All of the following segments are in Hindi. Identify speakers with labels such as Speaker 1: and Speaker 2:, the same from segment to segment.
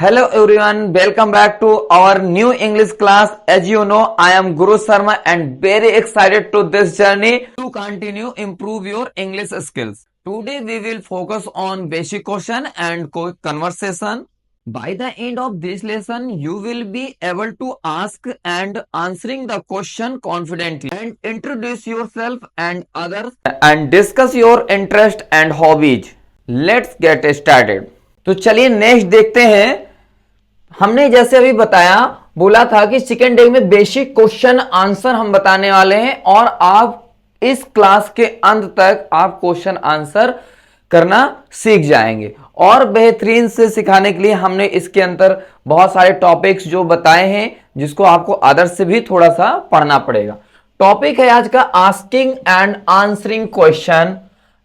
Speaker 1: Hello everyone, welcome back to our new English class. As you know, I am Guru Sharma and very excited to this journey to continue improve your English skills. Today we will focus on basic question and quick conversation. By the end of this lesson, you will be able to ask and answering the question confidently and introduce yourself and others and discuss your interest and hobbies. Let's get started. तो चलिए नेक्स्ट देखते हैं। हमने जैसे अभी बताया बोला था कि सेकेंड डे में बेसिक क्वेश्चन आंसर हम बताने वाले हैं और आप इस क्लास के अंत तक आप क्वेश्चन आंसर करना सीख जाएंगे। और बेहतरीन से सिखाने के लिए हमने इसके अंदर बहुत सारे टॉपिक्स जो बताए हैं जिसको आपको अदर्स से भी थोड़ा सा पढ़ना पड़ेगा। टॉपिक है आज का asking and answering question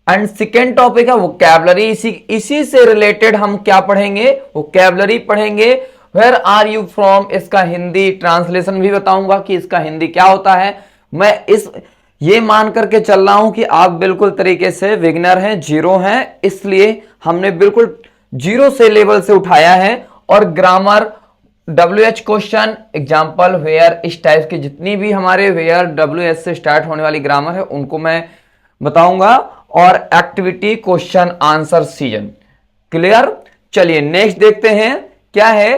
Speaker 1: and second topic है वोकैबुलरी। इसी से रिलेटेड हम क्या पढ़ेंगे, वोकैबुलरी पढ़ेंगे। वेयर आर यू फ्रॉम, इसका हिंदी ट्रांसलेशन भी बताऊंगा कि इसका हिंदी क्या होता है। मैं ये मान करके चल रहा हूं कि आप बिल्कुल तरीके से बिगिनर हैं, जीरो हैं, इसलिए हमने बिल्कुल जीरो से लेवल से उठाया है। और grammar, WH question, example, where, इस टाइप की जितनी भी हमारे वेयर WH से स्टार्ट होने वाली ग्रामर है उनको मैं बताऊंगा। और activity, question answer season. Clear. चलिए नेक्स्ट देखते हैं क्या है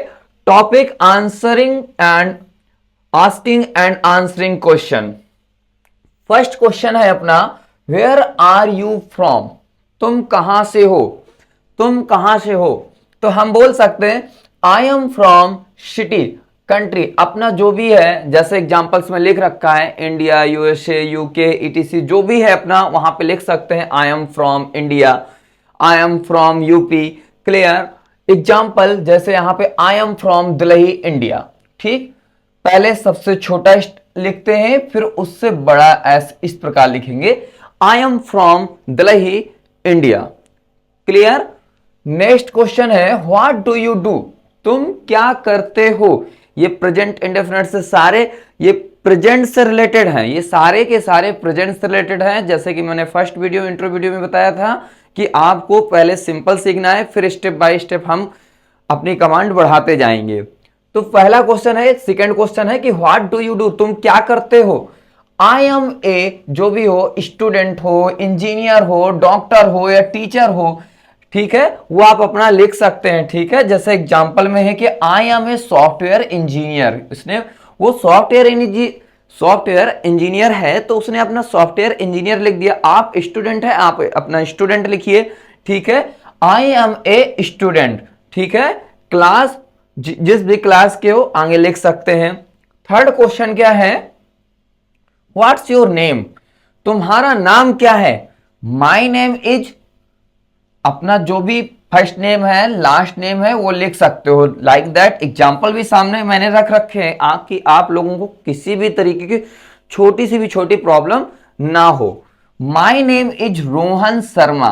Speaker 1: topic, answering and asking and answering question. First question है अपना, वेयर आर यू फ्रॉम, तुम कहां से हो, तुम कहां से हो। तो हम बोल सकते हैं I am from city, country, अपना जो भी है, जैसे एग्जांपल्स में लिख रखा है इंडिया, USA, UK, ETC जो भी है अपना वहां पे लिख सकते हैं I am from India, I am from UP. Clear. Example जैसे यहां पे I am from Delhi, India. ठीक, पहले सबसे छोटा लिखते हैं फिर उससे बड़ा इस प्रकार लिखेंगे, I am from Delhi, India. Clear. Next question है व्हाट डू यू डू, तुम क्या करते हो। ये प्रेजेंट इंडेफिनिट से सारे ये प्रेजेंट से रिलेटेड हैं, ये सारे के सारे प्रेजेंट से रिलेटेड हैं। जैसे कि मैंने फर्स्ट वीडियो इंट्रो वीडियो में बताया था कि आपको पहले सिंपल सीखना है, फिर स्टेप बाय स्टेप हम अपनी कमांड बढ़ाते जाएंगे। तो पहला क्वेश्चन है, सेकंड क्वेश्चन है कि व्हाट डू यू डू, तुम क्या करते हो। आई एम ए, जो भी हो, स्टूडेंट हो, इंजीनियर हो, डॉक्टर हो या टीचर हो, ठीक है, वो आप अपना लिख सकते हैं। ठीक है, जैसे एग्जांपल में है कि I am a software engineer, इसने वो सॉफ्टवेयर इंजीनियर है तो उसने अपना सॉफ्टवेयर इंजीनियर लिख दिया। आप स्टूडेंट है, आप अपना स्टूडेंट लिखिए। ठीक है, आई एम ए स्टूडेंट। ठीक है, क्लास जिस भी क्लास के हो आगे लिख सकते हैं। थर्ड क्वेश्चन क्या है, व्हाट्स योर नेम, तुम्हारा नाम क्या है। माई नेम इज, अपना जो भी फर्स्ट नेम है, लास्ट नेम है, वो लिख सकते हो लाइक दैट। एग्जाम्पल भी सामने मैंने रख रखे हैं कि आप लोगों को किसी भी तरीके की छोटी सी भी छोटी प्रॉब्लम ना हो। My name is Rohan Sharma,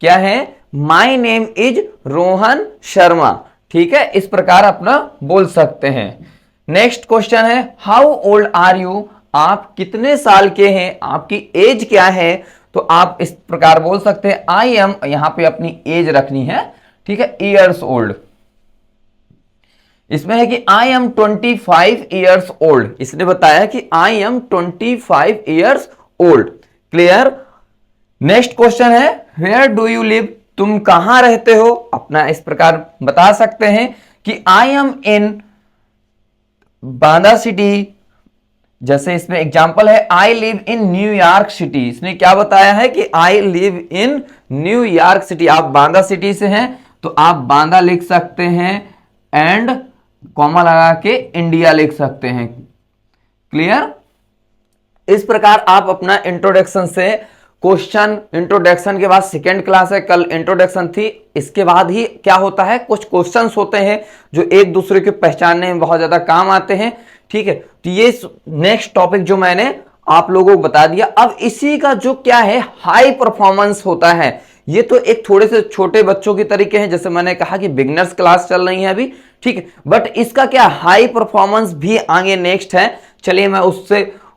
Speaker 1: क्या है, my name is Rohan Sharma. ठीक है, इस प्रकार अपना बोल सकते हैं। नेक्स्ट क्वेश्चन है हाउ ओल्ड आर यू, आप कितने साल के हैं, आपकी एज क्या है। तो आप इस प्रकार बोल सकते हैं आई एम, यहां पे अपनी एज रखनी है। ठीक है, ईयर्स ओल्ड। इसमें है कि आई एम 25 ईयर्स ओल्ड, इसने बताया कि I am 25 years old. Clear. Next question है वेयर डू यू लिव, तुम कहां रहते हो, अपना इस प्रकार बता सकते हैं कि I M in Banda city. जैसे इसमें एग्जांपल है I live in New York city, इसने क्या बताया है कि I live in New York city. आप बांदा सिटी से हैं तो आप बांदा लिख सकते हैं एंड कॉमा लगा के इंडिया लिख सकते हैं। क्लियर। इस प्रकार आप अपना इंट्रोडक्शन से क्वेश्चन, इंट्रोडक्शन के बाद सेकेंड क्लास है, कल इंट्रोडक्शन थी, इसके बाद ही क्या होता है कुछ क्वेश्चंस होते हैं जो एक दूसरे को पहचानने में बहुत ज्यादा काम आते हैं। ठीक है, तो ये नेक्स्ट टॉपिक जो मैंने आप लोगों को बता दिया। अब इसी का जो क्या है हाई परफॉर्मेंस होता है, ये तो एक थोड़े से छोटे बच्चों की तरीके हैं, जैसे मैंने कहा कि बिगनर्स क्लास चल रही है अभी। ठीक है, बट इसका क्या हाई परफॉर्मेंस भी आगे नेक्स्ट है। चलिए मैं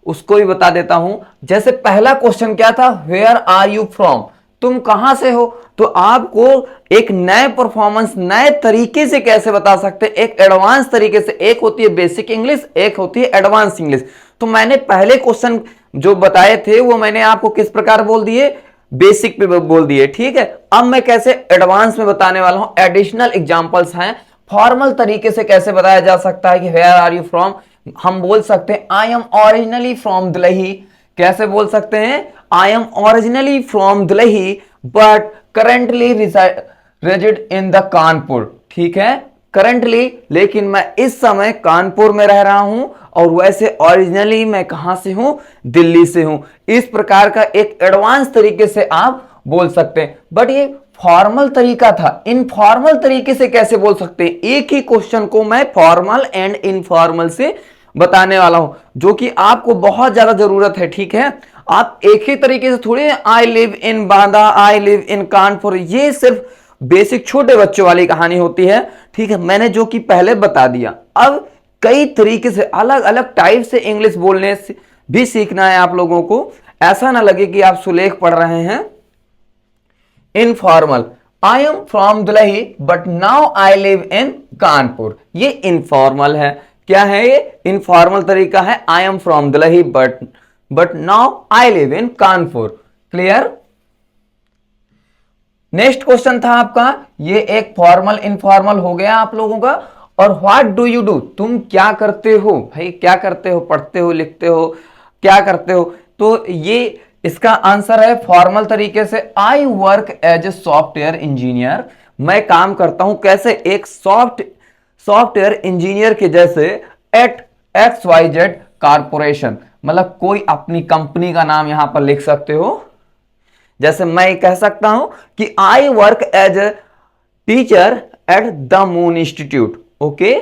Speaker 1: उसको भी बता देता हूं। जैसे पहला क्वेश्चन क्या था, वेयर आर यू फ्रॉम, तुम कहां से हो, तो आपको एक नए परफॉर्मेंस नए तरीके से कैसे बता सकते हैं, एक एडवांस तरीके से। एक होती है बेसिक इंग्लिश, एक होती है एडवांस इंग्लिश। तो मैंने पहले क्वेश्चन जो बताए थे वो मैंने आपको किस प्रकार बोल दिए, बेसिक पे बोल दिए, ठीक है। अब मैं कैसे एडवांस में बताने वाला हूं, एडिशनल एग्जांपल्स हैं, फॉर्मल तरीके से कैसे बताया जा सकता है कि वेयर आर यू फ्रॉम। हम बोल सकते हैं I am originally from Delhi. कैसे बोल सकते हैं, I am originally from Delhi but currently rigid in the Kanpur, ठीक है, करंटली, लेकिन मैं इस समय कानपुर में रह रहा हूं, और वैसे ओरिजिनली मैं कहां से हूं, दिल्ली से हूं। इस प्रकार का एक एडवांस तरीके से आप बोल सकते हैं। बट ये फॉर्मल तरीका था, इनफॉर्मल तरीके से कैसे बोल सकते हैं, एक ही क्वेश्चन को मैं फॉर्मल एंड इनफॉर्मल से बताने वाला हूं, जो कि आपको बहुत ज्यादा जरूरत है, ठीक है। आप एक ही तरीके से थोड़ी I live in Banda, I live in Kanpur, ये सिर्फ बेसिक छोटे बच्चों वाली कहानी होती है, ठीक है। मैंने जो कि पहले बता दिया। अब कई तरीके से अलग अलग टाइप से इंग्लिश बोलने से भी सीखना है आप लोगों को। ऐसा ना लगे कि आप सुलेख पढ़ रहे हैं। इनफॉर्मल, आई एम फ्रॉम दुलही but now I live in Kanpur, ये इनफॉर्मल है। क्या है ये, इनफॉर्मल तरीका है। आई एम फ्रॉम दुलही but now I live in Kanpur. Clear. Next question था आपका, ये एक फॉर्मल इनफॉर्मल हो गया आप लोगों का। और व्हाट डू यू डू, तुम क्या करते हो, भाई क्या करते हो, पढ़ते हो, लिखते हो, क्या करते हो। तो ये इसका आंसर है फॉर्मल तरीके से, I work as a software engineer. मैं काम करता हूं कैसे, एक सॉफ्टवेयर इंजीनियर के जैसे एट XYZ कारपोरेशन, मतलब कोई अपनी कंपनी का नाम यहां पर लिख सकते हो। जैसे मैं कह सकता हूं कि I work as a teacher at the moon institute. Okay,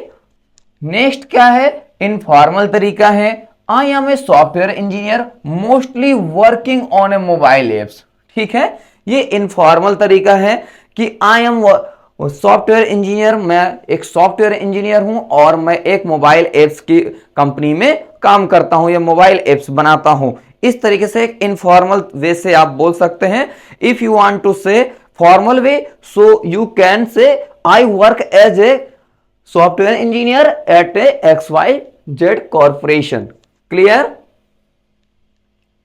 Speaker 1: next क्या है, इनफॉर्मल तरीका है, I am a software engineer mostly working on a mobile apps, ठीक है। ये इनफॉर्मल तरीका है कि आई एम सॉफ्टवेयर इंजीनियर, मैं एक सॉफ्टवेयर इंजीनियर हूं और मैं एक मोबाइल एप्स की कंपनी में काम करता हूं या मोबाइल एप्स बनाता हूं। इस तरीके से एक इनफॉर्मल वे से आप बोल सकते हैं। If you want to say formal way, so you can say I work as a software engineer at a XYZ corporation. Clear.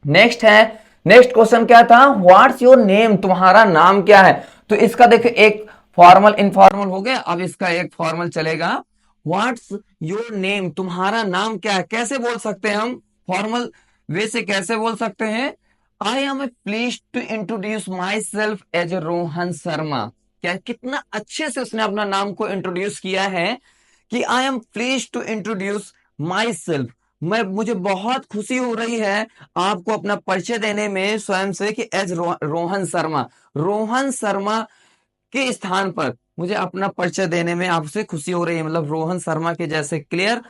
Speaker 1: Next है, नेक्स्ट क्वेश्चन क्या था, व्हाट्स योर नेम, तुम्हारा नाम क्या है। तो इसका देखिए एक फॉर्मल इनफॉर्मल हो गया, अब इसका एक फॉर्मल चलेगा। व्हाट्स योर नेम, तुम्हारा नाम क्या है। कैसे बोल सकते हैं हम फॉर्मल वे से, कैसे बोल सकते हैं, I am a please to introduce myself as a Rohan Sharma. क्या कितना अच्छे से उसने अपना नाम को इंट्रोड्यूस किया है कि I am please to introduce myself, मुझे बहुत खुशी हो रही है आपको अपना परिचय देने में स्वयं से कि एज रोहन शर्मा, रोहन शर्मा के स्थान पर मुझे अपना परिचय देने में आपसे खुशी हो रही है, मतलब रोहन शर्मा के जैसे। क्लियर।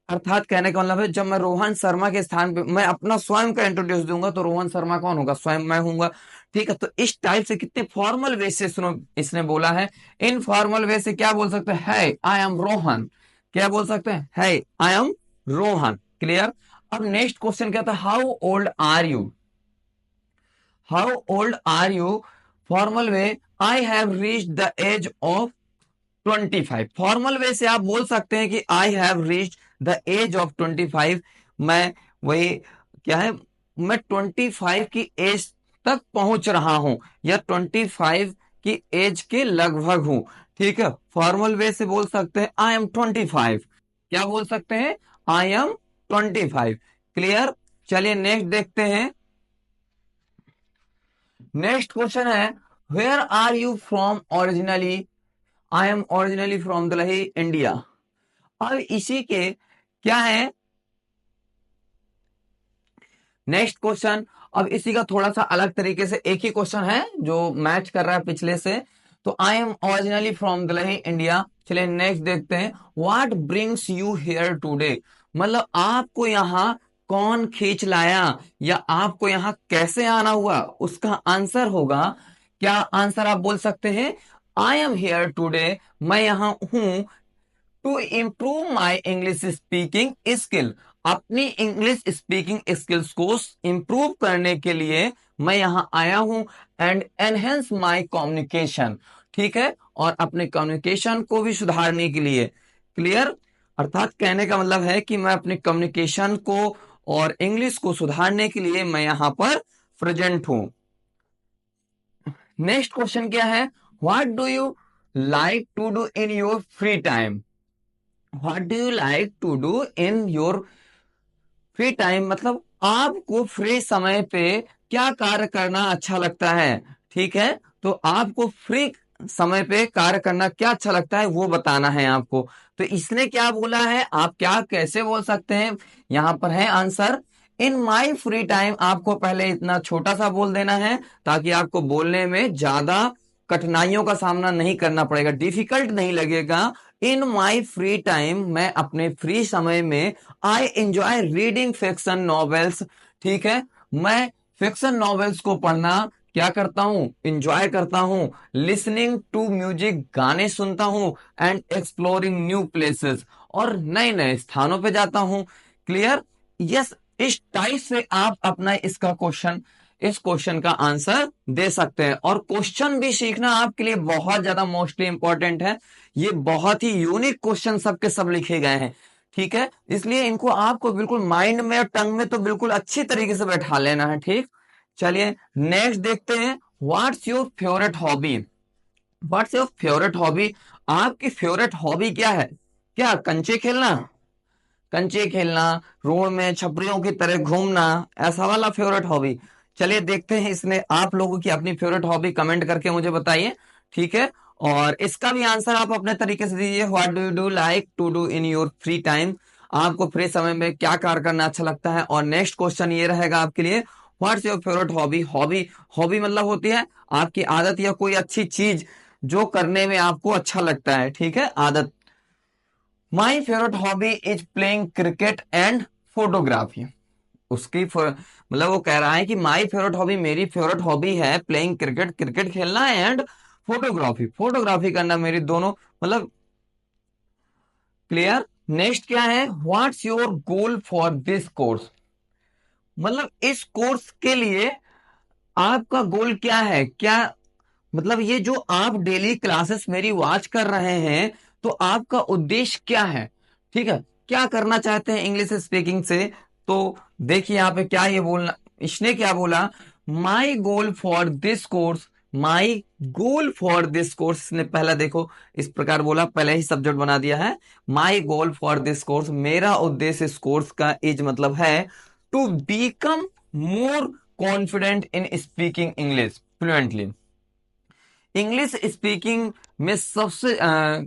Speaker 1: अर्थात कहने का मतलब है जब मैं रोहन शर्मा के स्थान पे मैं अपना स्वयं का इंट्रोड्यूस दूंगा तो रोहन शर्मा कौन होगा, स्वयं मैं हूंगा, ठीक है। तो इस टाइप से कितने फॉर्मल वे से सुनो इसने बोला है। इनफॉर्मल वे से क्या बोल सकते हैं, है आई एम रोहन, क्या बोल सकते हैं, है आई एम रोहन। क्लियर। अब नेक्स्ट क्वेश्चन क्या था, how old are you, how old are you, formal way, I have reached the age of 25। Formal way से आप बोल सकते हैं कि I have reached the age of 25। मैं वही क्या है, मैं 25 की एज तक पहुंच रहा हूं या 25 की एज के लगभग हूं, ठीक है। फॉर्मल वे से बोल सकते हैं आई एम 25, क्या बोल सकते हैं, आई एम 25। क्लियर। चलिए नेक्स्ट देखते हैं। नेक्स्ट क्वेश्चन है, where are you from originally, I am originally from Delhi India. अब इसी के क्या है नेक्स्ट क्वेश्चन, अब इसी का थोड़ा सा अलग तरीके से एक ही क्वेश्चन है जो मैच कर रहा है पिछले से। तो आई am originally from Delhi India. चलिए नेक्स्ट देखते हैं, what brings you here today, मतलब आपको यहां कौन खींच लाया या आपको यहां कैसे आना हुआ, उसका आंसर होगा, क्या आंसर आप बोल सकते हैं, आई एम हियर टुडे, मैं यहां हूं to improve my English speaking skill, अपनी इंग्लिश स्पीकिंग स्किल्स को इंप्रूव करने के लिए मैं यहाँ आया हूँ एंड एनहेंस माई कम्युनिकेशन, ठीक है, और अपने कम्युनिकेशन को भी सुधारने के लिए। क्लियर? अर्थात कहने का मतलब है कि मैं अपने कम्युनिकेशन को और इंग्लिश को सुधारने के लिए मैं यहाँ पर प्रेजेंट हूं। नेक्स्ट क्वेश्चन क्या है? What do you like to do in your free time? What do you like to do in your free time, मतलब आपको फ्री समय पे क्या कार्य करना अच्छा लगता है, ठीक है? तो आपको फ्री समय पे कार्य करना क्या अच्छा लगता है वो बताना है आपको। तो इसने क्या बोला है, आप क्या कैसे बोल सकते हैं? यहां पर है answer, in my free time. आपको पहले इतना छोटा सा बोल देना है ताकि आपको बोलने में ज्यादा कठिनाइयों का सामना नहीं करना पड़ेगा, डिफिकल्ट नहीं लगेगा। इन माई फ्री टाइम, मैं अपने फ्री समय में I enjoy reading fiction novels, ठीक है, मैं फिक्शन नॉवेल्स को पढ़ना क्या करता हूं, इंजॉय करता हूं। लिसनिंग टू म्यूजिक, गाने सुनता हूं। एंड एक्सप्लोरिंग न्यू प्लेसेस, और नए नए स्थानों पे जाता हूं। क्लियर? यस, इस टाइप से आप अपना इस क्वेश्चन का आंसर दे सकते हैं। और क्वेश्चन भी सीखना आपके लिए बहुत ज्यादा मोस्टली इंपॉर्टेंट है। ये बहुत ही यूनिक क्वेश्चन सबके सब लिखे गए हैं, ठीक है, इसलिए इनको आपको बिल्कुल माइंड में और टंग में तो बिल्कुल अच्छी तरीके से बैठा लेना है, ठीक। चलिए नेक्स्ट देखते हैं, what's your favourite hobby? What's your favourite hobby? आपकी फेवरेट हॉबी क्या है? क्या कंचे खेलना? कंचे खेलना, रोड में छपरियों की तरह घूमना, ऐसा वाला फेवरेट हॉबी? चलिए देखते हैं इसने आप लोगों की अपनी फेवरेट हॉबी कमेंट करके मुझे बताइए, ठीक है। और इसका भी आंसर आप अपने तरीके से दीजिए, what do you do like to do in your free time? आपको फ्री समय में क्या कार्य करना अच्छा लगता है? और नेक्स्ट क्वेश्चन ये रहेगा आपके लिए, what's your favourite hobby? Hobby, hobby मतलब होती है आपकी आदत या कोई अच्छी चीज जो करने में आपको अच्छा लगता है, ठीक है, आदत। My favourite hobby is playing cricket and photography. मतलब वो कह रहा है कि माई फेवरेट हॉबी, मेरी फेवरेट हॉबी है प्लेइंग क्रिकेट, क्रिकेट खेलना, एंड फोटोग्राफी, फोटोग्राफी करना, मेरी दोनों मतलब। क्लियर? नेक्स्ट क्या है, what's your goal for this course? मतलब इस कोर्स के लिए आपका गोल क्या है? क्या मतलब ये जो आप डेली क्लासेस मेरी वॉच कर रहे हैं, तो आपका उद्देश्य क्या है, ठीक है, क्या करना चाहते हैं इंग्लिश स्पीकिंग से? तो देखिए यहाँ पे क्या ये बोलना, इसने क्या बोला, my goal for this course, my goal for this course, इसने पहला देखो इस प्रकार बोला, पहले ही सब्जेक्ट बना दिया है। My goal for this course, मेरा उद्देश्य इस कोर्स का, इज मतलब है to become more confident in speaking English fluently. English speaking में सबसे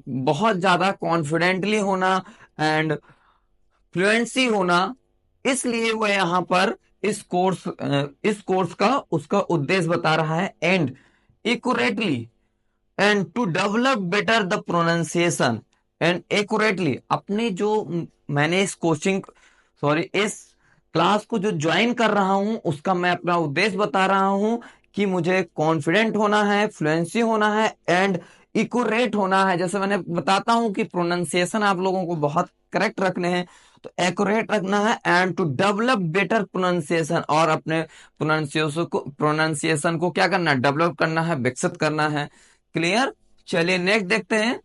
Speaker 1: बहुत ज्यादा कॉन्फिडेंटली होना एंड फ्लुएंसी होना, इसलिए वो यहाँ पर इस कोर्स का उसका उद्देश्य बता रहा है। And accurately, and to develop better the pronunciation, and accurately, अपनी जो मैंने इस कोचिंग, सॉरी, इस क्लास को जो ज्वाइन कर रहा हूं उसका मैं अपना उद्देश्य बता रहा हूं कि मुझे कॉन्फिडेंट होना है, फ्लुएंसी होना है, एंड इक्यूरेट होना है। जैसे मैंने बताता हूं कि प्रोनाउंसिएशन आप लोगों को बहुत करेक्ट रखने हैं, तो एक्यूरेट रखना है, and to develop better pronunciation, और अपने प्रोनाउंसिएशन को क्या करना है, डेवलप करना है, विकसित करना है। क्लियर? चलिए नेक्स्ट देखते हैं।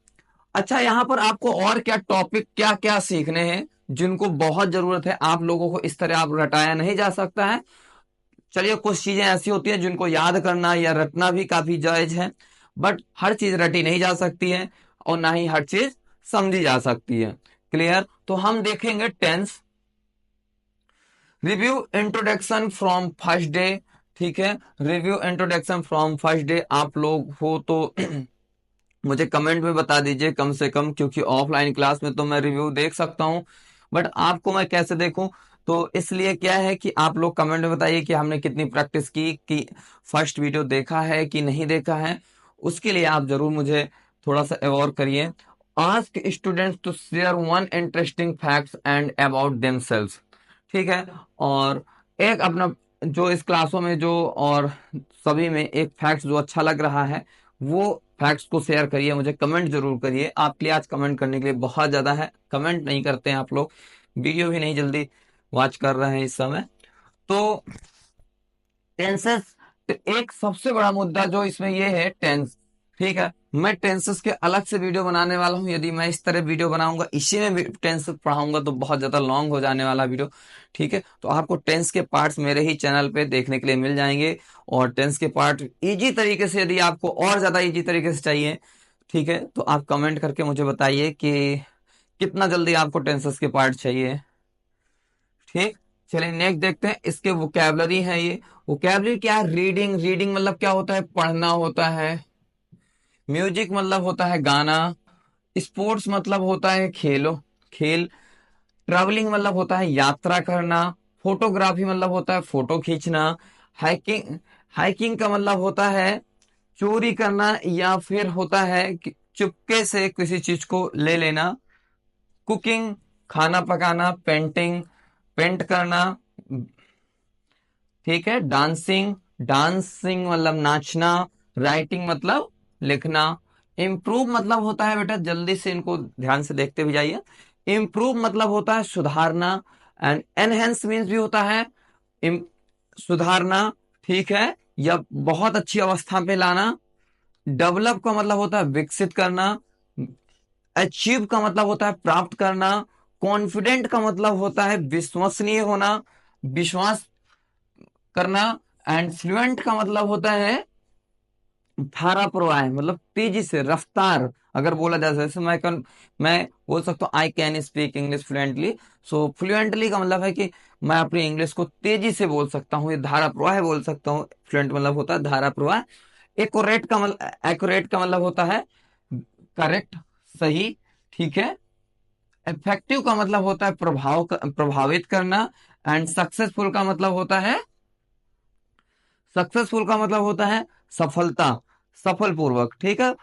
Speaker 1: अच्छा, यहाँ पर आपको और क्या टॉपिक क्या क्या सीखने हैं जिनको बहुत जरूरत है, आप लोगों को इस तरह आप रटाया नहीं जा सकता है। चलिए कुछ चीजें ऐसी होती हैं जिनको याद करना या रटना भी काफी जायज है, बट हर चीज रटी नहीं जा सकती है और ना ही हर चीज समझी जा सकती है। क्लियर? तो हम देखेंगे tense. Review introduction from first day, ठीक है, review introduction from first day. आप लोग हो तो मुझे कमेंट में बता दीजिए कम से कम, क्योंकि ऑफलाइन क्लास में तो मैं रिव्यू देख सकता हूं, बट आपको मैं कैसे देखूं? तो इसलिए क्या है कि आप लोग कमेंट में बताइए कि हमने कितनी प्रैक्टिस की, कि फर्स्ट वीडियो देखा है कि नहीं देखा है। उसके लिए आप जरूर मुझे थोड़ा सा अवॉर करिए। Ask students to share one interesting facts and about themselves, ठीक है। और एक अपना जो इस क्लासों में जो और सभी में एक फैक्ट जो अच्छा लग रहा है वो फैक्ट्स को शेयर करिए, मुझे कमेंट जरूर करिए। आपके लिए आज कमेंट करने के लिए बहुत ज्यादा है, कमेंट नहीं करते हैं आप लोग, वीडियो भी नहीं जल्दी वॉच कर रहे हैं इस समय। तो टेंसेस एक सबसे बड़ा मुद्दा जो इसमें ये है टेंस। ठीक है, मैं टेंसेस के अलग से वीडियो बनाने वाला हूं। यदि मैं इस तरह वीडियो बनाऊंगा, इसी में टेंस पढ़ाऊंगा, तो बहुत ज्यादा लॉन्ग हो जाने वाला वीडियो। ठीक है, तो आपको टेंस के पार्ट्स मेरे ही चैनल पे देखने के लिए मिल जाएंगे। और टेंस के पार्ट इजी तरीके से, यदि आपको और ज्यादा इजी तरीके से चाहिए, ठीक है, तो आप कमेंट करके मुझे बताइए कि कितना जल्दी आपको टेंसेस के पार्ट चाहिए। ठीक, चलिए नेक्स्ट देखते हैं। इसके वोकैबलरी है ये। वोकैबलरी क्या है? रीडिंग, रीडिंग मतलब क्या होता है? पढ़ना होता है। म्यूजिक मतलब होता है गाना। स्पोर्ट्स मतलब होता है खेलो, खेल। ट्रैवलिंग मतलब होता है यात्रा करना। फोटोग्राफी मतलब होता है फोटो खींचना। हाइकिंग, हाइकिंग का मतलब होता है चोरी करना, या फिर होता है कि चुपके से किसी चीज को ले लेना। कुकिंग, खाना पकाना। पेंटिंग, पेंट करना। ठीक है, डांसिंग, डांसिंग मतलब नाचना। राइटिंग मतलब लिखना। इम्प्रूव मतलब होता है, बेटा जल्दी से इनको ध्यान से देखते भी जाइए। इम्प्रूव मतलब होता है सुधारना। एंड एनहेंस मीन्स भी होता है इम- सुधारना। ठीक है, या बहुत अच्छी अवस्था पे लाना। डेवलप का मतलब होता है विकसित करना। अचीव का मतलब होता है प्राप्त करना। कॉन्फिडेंट का मतलब होता है विश्वसनीय होना, विश्वास करना। एंड फ्लुएंट का मतलब होता है धारा प्रवाह, मतलब तेजी से, रफ्तार। अगर बोला जाए, जैसे मैं बोल सकता हूँ I can speak English fluently. So fluently का मतलब है कि मैं अपनी इंग्लिश को तेजी से बोल सकता हूँ, ये धारा प्रवाह बोल सकता हूँ। फ्लुएंट मतलब होता है धारा प्रवाह। एक्यूरेट का मतलब होता है करेक्ट, सही। ठीक है, इफेक्टिव का मतलब होता है प्रभावित करना। एंड सक्सेसफुल का मतलब होता है सफलता, सफल पूर्वक। ठीक है,